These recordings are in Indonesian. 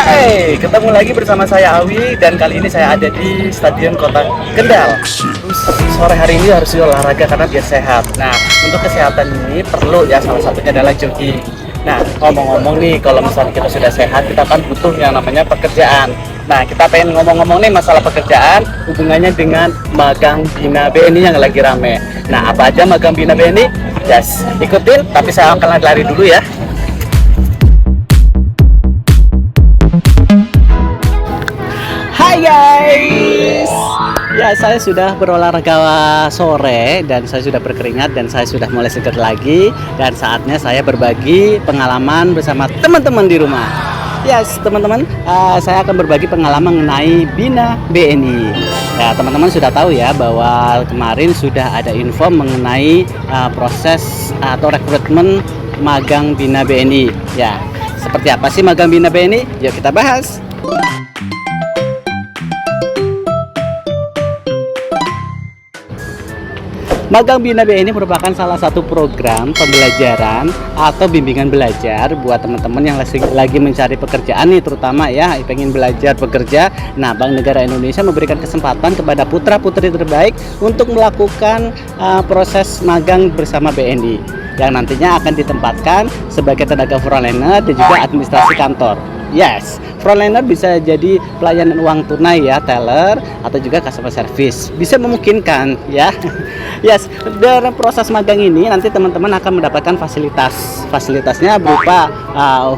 Hai, ketemu lagi bersama saya Awi dan kali ini saya ada di Stadion Kota Kendal. Terus sore hari ini harus olahraga karena biar sehat. Nah, untuk kesehatan ini perlu ya salah satunya adalah jogging. Nah, ngomong-ngomong nih, kalau misalnya kita sudah sehat, kita kan butuh yang namanya pekerjaan. Nah, kita pengen ngomong-ngomong nih masalah pekerjaan, hubungannya dengan magang Bina BNI yang lagi rame. Nah, apa aja magang Bina BNI? Yes, ikutin, tapi saya akan lari dulu ya. Hai guys, ya saya sudah berolahraga sore dan saya sudah berkeringat dan saya sudah mulai segar lagi dan saatnya saya berbagi pengalaman bersama teman-teman di rumah. Yes teman-teman, saya akan berbagi pengalaman mengenai Bina BNI. Ya teman-teman sudah tahu ya bahwa kemarin sudah ada info mengenai proses atau rekrutmen magang Bina BNI. Ya seperti apa sih magang Bina BNI? Yuk kita bahas. Magang Bina BNI merupakan salah satu program pembelajaran atau bimbingan belajar buat teman-teman yang lagi mencari pekerjaan nih, terutama ya pengen belajar bekerja. Nah, Bank Negara Indonesia memberikan kesempatan kepada putra-putri terbaik untuk melakukan proses magang bersama BNI yang nantinya akan ditempatkan sebagai tenaga frontliner dan juga administrasi kantor. Yes, frontliner bisa jadi pelayanan uang tunai ya, teller atau juga customer service. Bisa memungkinkan ya. Yes, dalam proses magang ini nanti teman-teman akan mendapatkan fasilitas. Fasilitasnya berupa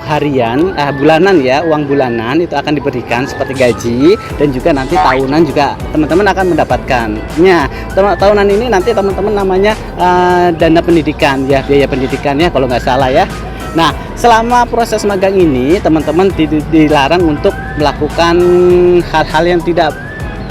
harian, bulanan ya, uang bulanan itu akan diberikan seperti gaji dan juga nanti tahunan juga teman-teman akan mendapatkannya. Tahunan ini nanti teman-teman namanya dana pendidikan ya, biaya pendidikannya kalau nggak salah ya. Nah, selama proses magang ini teman-teman dilarang untuk melakukan hal-hal yang tidak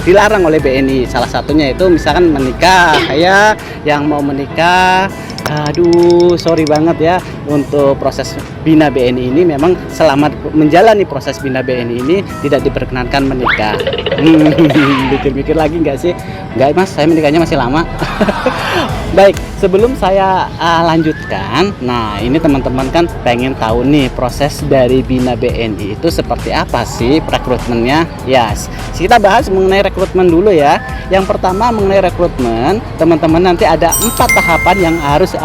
dilarang oleh BNI. Salah satunya itu misalkan menikah ya, yang mau menikah. Aduh, sorry banget ya, untuk proses Bina BNI ini memang selama menjalani proses Bina BNI ini tidak diperkenankan menikah. Mikir-mikir lagi nggak sih? Nggak mas, saya menikahnya masih lama. Baik, sebelum saya lanjutkan, nah ini teman-teman kan pengen tahu nih proses dari Bina BNI itu seperti apa sih rekrutmennya? Yes, kita bahas mengenai rekrutmen dulu ya. Yang pertama mengenai rekrutmen, teman-teman nanti ada 4 tahapan yang harus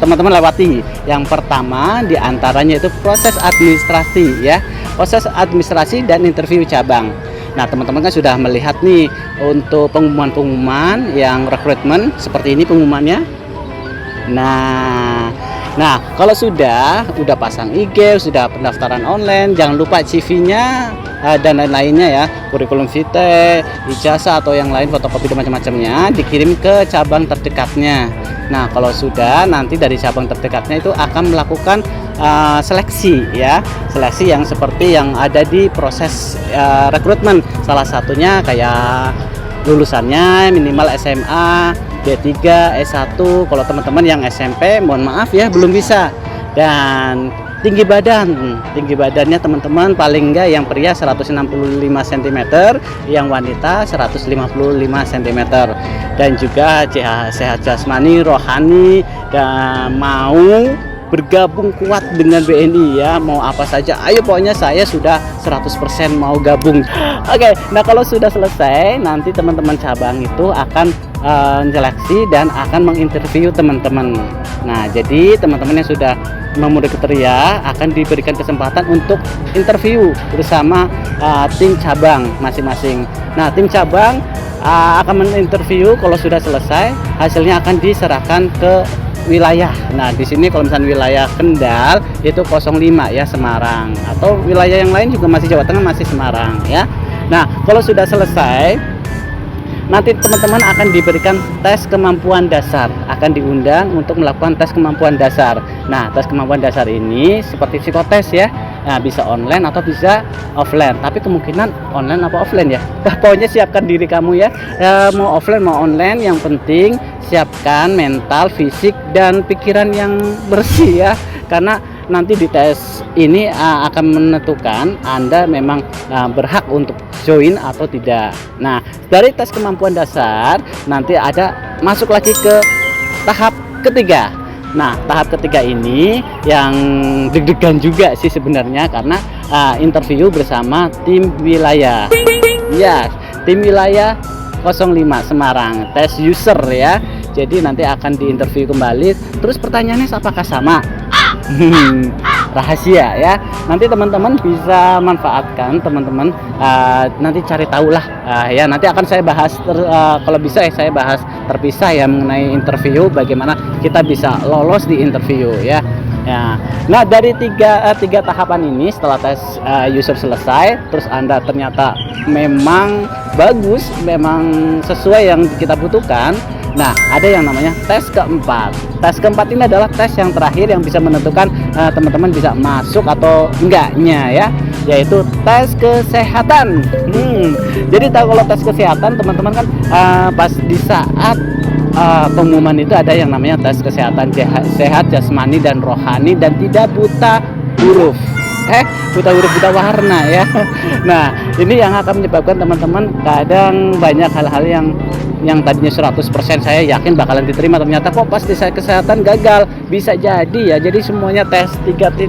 teman-teman lewati. Yang pertama diantaranya itu proses administrasi ya, proses administrasi dan interview cabang. Nah teman-teman kan sudah melihat nih untuk pengumuman-pengumuman yang rekrutmen seperti ini pengumumannya. Nah kalau sudah pasang IG, sudah pendaftaran online, jangan lupa CV-nya dan lain-lainnya ya, kurikulum vitae, ijazah atau yang lain, fotokopi dan macam-macamnya dikirim ke cabang terdekatnya. Nah kalau sudah, nanti dari cabang terdekatnya itu akan melakukan seleksi ya, seleksi yang seperti yang ada di proses rekrutmen. Salah satunya kayak lulusannya minimal SMA, D3, S1. Kalau teman-teman yang SMP mohon maaf ya belum bisa. Dan tinggi badannya teman-teman paling enggak yang pria 165 cm, yang wanita 155 cm. Dan juga sehat jasmani, rohani, dan mau bergabung kuat dengan BNI ya, mau apa saja ayo, pokoknya saya sudah 100% mau gabung. Oke, nah kalau sudah selesai nanti teman-teman cabang itu akan seleksi dan akan menginterview teman-teman. Nah jadi teman-teman yang sudah memenuhi kriteria akan diberikan kesempatan untuk interview bersama tim cabang masing-masing. Nah tim cabang akan menginterview, kalau sudah selesai hasilnya akan diserahkan ke wilayah. Nah di sini kalau misalnya wilayah Kendal itu 05 ya, Semarang, atau wilayah yang lain juga masih Jawa Tengah, masih Semarang ya. Nah kalau sudah selesai nanti teman-teman akan diberikan tes kemampuan dasar, akan diundang untuk melakukan tes kemampuan dasar. Nah tes kemampuan dasar ini seperti psikotes ya, nah bisa online atau bisa offline, tapi kemungkinan online apa offline ya. Pokoknya siapkan diri kamu ya, mau offline mau online, yang penting siapkan mental, fisik dan pikiran yang bersih ya, karena nanti di tes ini akan menentukan Anda memang berhak untuk join atau tidak. Nah dari tes kemampuan dasar nanti ada masuk lagi ke tahap ketiga. Nah, tahap ketiga ini yang deg-degan juga sih sebenarnya, karena interview bersama tim wilayah. Ya, tim wilayah 05 Semarang, tes user ya. Jadi nanti akan diinterview kembali. Terus pertanyaannya apakah sama? Rahasia ya. Nanti teman-teman bisa manfaatkan, teman-teman nanti cari tahu lah ya. Nanti akan saya bahas kalau bisa ya saya bahas terpisah ya mengenai interview, bagaimana kita bisa lolos di interview ya. Ya. Nah, dari tiga tahapan ini, setelah tes user selesai, terus Anda ternyata memang bagus, memang sesuai yang kita butuhkan. Nah, ada yang namanya tes keempat. Tes keempat ini adalah tes yang terakhir yang bisa menentukan teman-teman bisa masuk atau enggaknya ya, yaitu tes kesehatan. Jadi kalau tes kesehatan teman-teman kan pas di saat pengumuman itu ada yang namanya tes kesehatan sehat jasmani dan rohani dan tidak buta huruf. Buta huruf, buta warna ya. Nah, ini yang akan menyebabkan teman-teman kadang banyak hal-hal yang tadinya 100% saya yakin bakalan diterima, ternyata kok pas tes kesehatan gagal. Bisa jadi ya. Jadi semuanya tes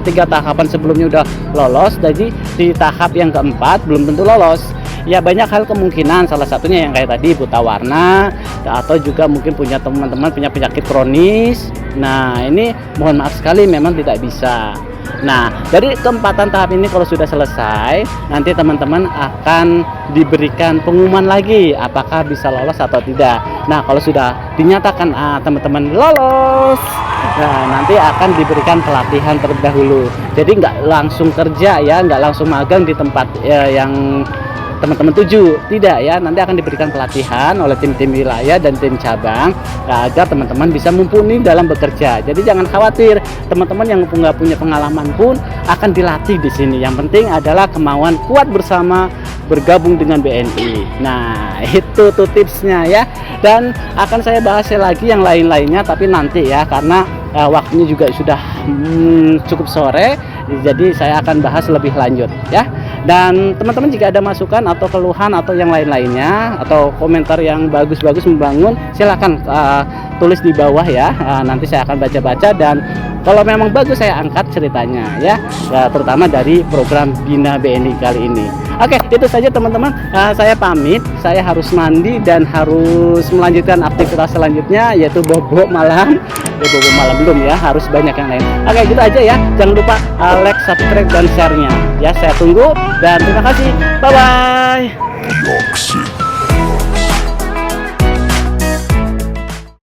tiga tahapan sebelumnya udah lolos, jadi di tahap yang keempat belum tentu lolos. Ya banyak hal kemungkinan, salah satunya yang kayak tadi buta warna, atau juga mungkin punya teman-teman punya penyakit kronis. Nah, ini mohon maaf sekali memang tidak bisa. Nah, dari keempatan tahap ini kalau sudah selesai, nanti teman-teman akan diberikan pengumuman lagi apakah bisa lolos atau tidak. Nah, kalau sudah dinyatakan teman-teman lolos, nah nanti akan diberikan pelatihan terlebih dahulu. Jadi nggak langsung kerja ya, nggak langsung magang di tempat yang teman-teman tuju, tidak ya. Nanti akan diberikan pelatihan oleh tim-tim wilayah dan tim cabang agar teman-teman bisa mumpuni dalam bekerja. Jadi jangan khawatir, teman-teman yang nggak punya pengalaman pun akan dilatih di sini. Yang penting adalah kemauan kuat bersama bergabung dengan BNI. Nah, itu tuh tipsnya ya. Dan akan saya bahas lagi yang lain-lainnya, tapi nanti ya, karena waktunya juga sudah cukup sore, jadi saya akan bahas lebih lanjut ya. Dan teman-teman jika ada masukan atau keluhan atau yang lain-lainnya atau komentar yang bagus-bagus membangun, silakan tulis di bawah ya. Nanti saya akan baca-baca dan kalau memang bagus saya angkat ceritanya ya, terutama dari program Bina BNI kali ini. Oke, itu saja teman-teman. Saya pamit, saya harus mandi dan harus melanjutkan aktivitas selanjutnya, yaitu bobo malam. Bobo malam belum ya, harus banyak yang lain. Oke, gitu aja ya. Jangan lupa like, subscribe dan share-nya ya. Saya tunggu dan terima kasih. Bye bye.